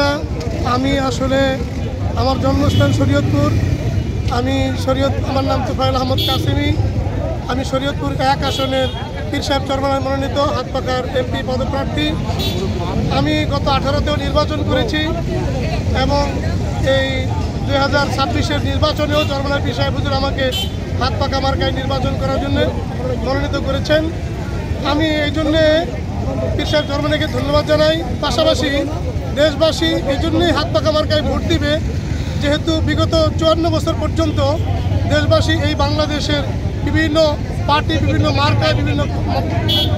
আলহামদুলিল্লাহ, আমি আসলে আমার জন্মস্থান শরীয়তপুর। আমার নাম তুফাইল আহমদ কাসিমি। আমি শরীয়তপুর 1 আসনের পীর সাহেব চরমনায় মনোনীত হাত পাকার এমপি পদপ্রার্থী। আমি গত 18তেও নির্বাচন করেছি এবং এই 2026-এর নির্বাচনেও চরমনায় পীর সাহেব হুজুর আমাকে হাত পাকা মার্কায় নির্বাচন করার জন্য মনোনীত করেছেন। আমি এই জন্যে পীর সাহেব চরমনাইকে ধন্যবাদ জানাই। পাশাপাশি দেশবাসী এই জন্যই হাত পাকা মার্কায় ভোট দিবে, যেহেতু বিগত 54 বছর পর্যন্ত দেশবাসী এই বাংলাদেশের বিভিন্ন পার্টি, বিভিন্ন মার্কায় বিভিন্ন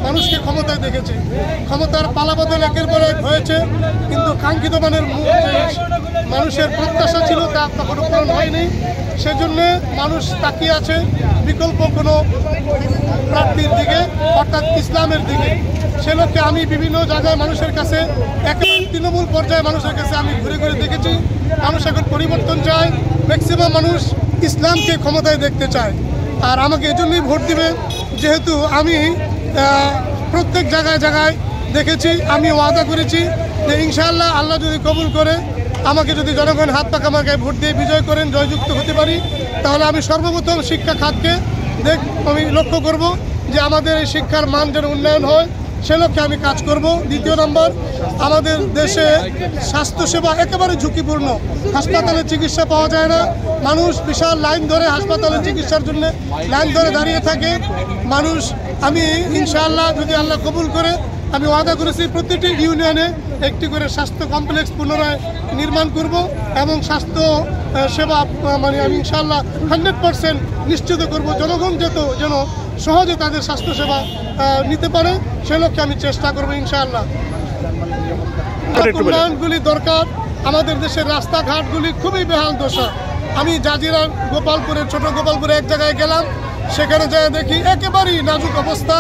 মানুষকে ক্ষমতায় দেখেছে। ক্ষমতার পালাবদল একের পর এক হয়েছে, কিন্তু কাঙ্ক্ষিত মানের মানুষের প্রত্যাশা ছিল তা তখন পূরণ হয়নি। সেজন্যে মানুষ তাকিয়ে আছে বিকল্প কোনো প্রার্থীর দিকে, অর্থাৎ ইসলামের দিকে। সে লক্ষ্যে আমি বিভিন্ন জায়গায় মানুষের কাছে, একেবারে তৃণমূল পর্যায়ে মানুষের কাছে আমি ঘুরে ঘুরে দেখেছি মানুষ এখন পরিবর্তন চায়। ম্যাক্সিমাম মানুষ ইসলামকে ক্ষমতায় দেখতে চায়, আর আমাকে এজন্যই ভোট দিবে, যেহেতু আমি প্রত্যেক জায়গায় জায়গায় দেখেছি। আমি ওয়াদা করেছি যে ইনশাআল্লাহ আল্লাহ যদি কবুল করে আমাকে যদি জনগণ হাত পাকা মার্কায় ভোট দিয়ে বিজয় করেন, জয়যুক্ত হতে পারি, তাহলে আমি সর্বপ্রথম শিক্ষা খাতকে আমি লক্ষ্য করব যে আমাদের এই শিক্ষার মান যেন উন্নয়ন হয়, সে লক্ষ্যে আমি কাজ করব। দ্বিতীয় নম্বর, আমাদের দেশে স্বাস্থ্যসেবা একেবারে ঝুঁকিপূর্ণ। হাসপাতালে চিকিৎসা পাওয়া যায় না, মানুষ বিশাল লাইন ধরে হাসপাতালে চিকিৎসার জন্য লাইন ধরে দাঁড়িয়ে থাকে মানুষ। আমি ইনশাআল্লাহ যদি আল্লাহ কবুল করে, আমি ওয়াদা করেছি প্রতিটি ইউনিয়নে একটি করে স্বাস্থ্য কমপ্লেক্স পুনরায় নির্মাণ করব এবং স্বাস্থ্য সেবা আমি ইনশাআল্লাহ 100% নিশ্চিত করব জনগণ যেন সহজে তাদের স্বাস্থ্যসেবা নিতে পারে, সে লক্ষ্যে আমি চেষ্টা করব ইনশাআল্লাহ। উন্নয়নগুলি দরকার। আমাদের দেশের রাস্তাঘাটগুলি খুবই বেহাল দশা। আমি জাজিরার গোপালপুরের ছোট গোপালপুরে এক জায়গায় গেলাম, সেখানে যায় দেখি একেবারেই নাজুক অবস্থা।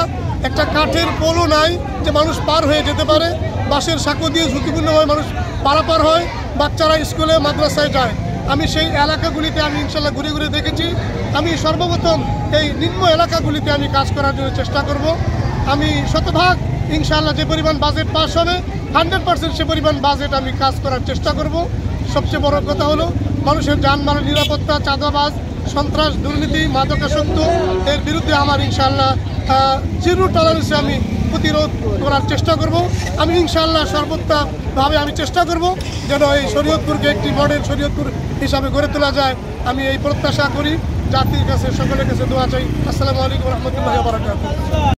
একটা কাঠের পোলও নাই যে মানুষ পার হয়ে যেতে পারে। বাঁশের সাঁকো দিয়ে ঝুঁকিপূর্ণভাবে মানুষ পারাপার হয়, বাচ্চারা স্কুলে মাদ্রাসায় যায়। আমি সেই এলাকাগুলিতে আমি ইনশাল্লাহ ঘুরে ঘুরে দেখেছি। আমি সর্বপ্রথম এই নিম্ন এলাকাগুলিতে আমি কাজ করার জন্য চেষ্টা করব। আমি শতভাগ ইনশাআল্লাহ যে পরিমাণ বাজেট পাস হবে 100% সে পরিমাণ বাজেট আমি কাজ করার চেষ্টা করব। সবচেয়ে বড় কথা হলো মানুষের যানবাহনের নিরাপত্তা, চাঁদাবাজ, সন্ত্রাস, দুর্নীতি, মাদকাসক্ত এর বিরুদ্ধে আমার ইনশাআল্লাহ জিরো টলারেন্সে আমি প্রতিরোধ করার চেষ্টা করব। আমি ইনশাআল্লাহ সর্বোত্তমভাবে আমি চেষ্টা করব যেন এই শরীয়তপুরকে একটি মডেল শরীয়তপুর হিসাবে গড়ে তোলা যায়। আমি এই প্রত্যাশা করি। জাতির কাছে, সকলের কাছে দোয়া চাই। আসসালামু আলাইকুম ওয়া রাহমাতুল্লাহি ওয়া বারাকাতুহু।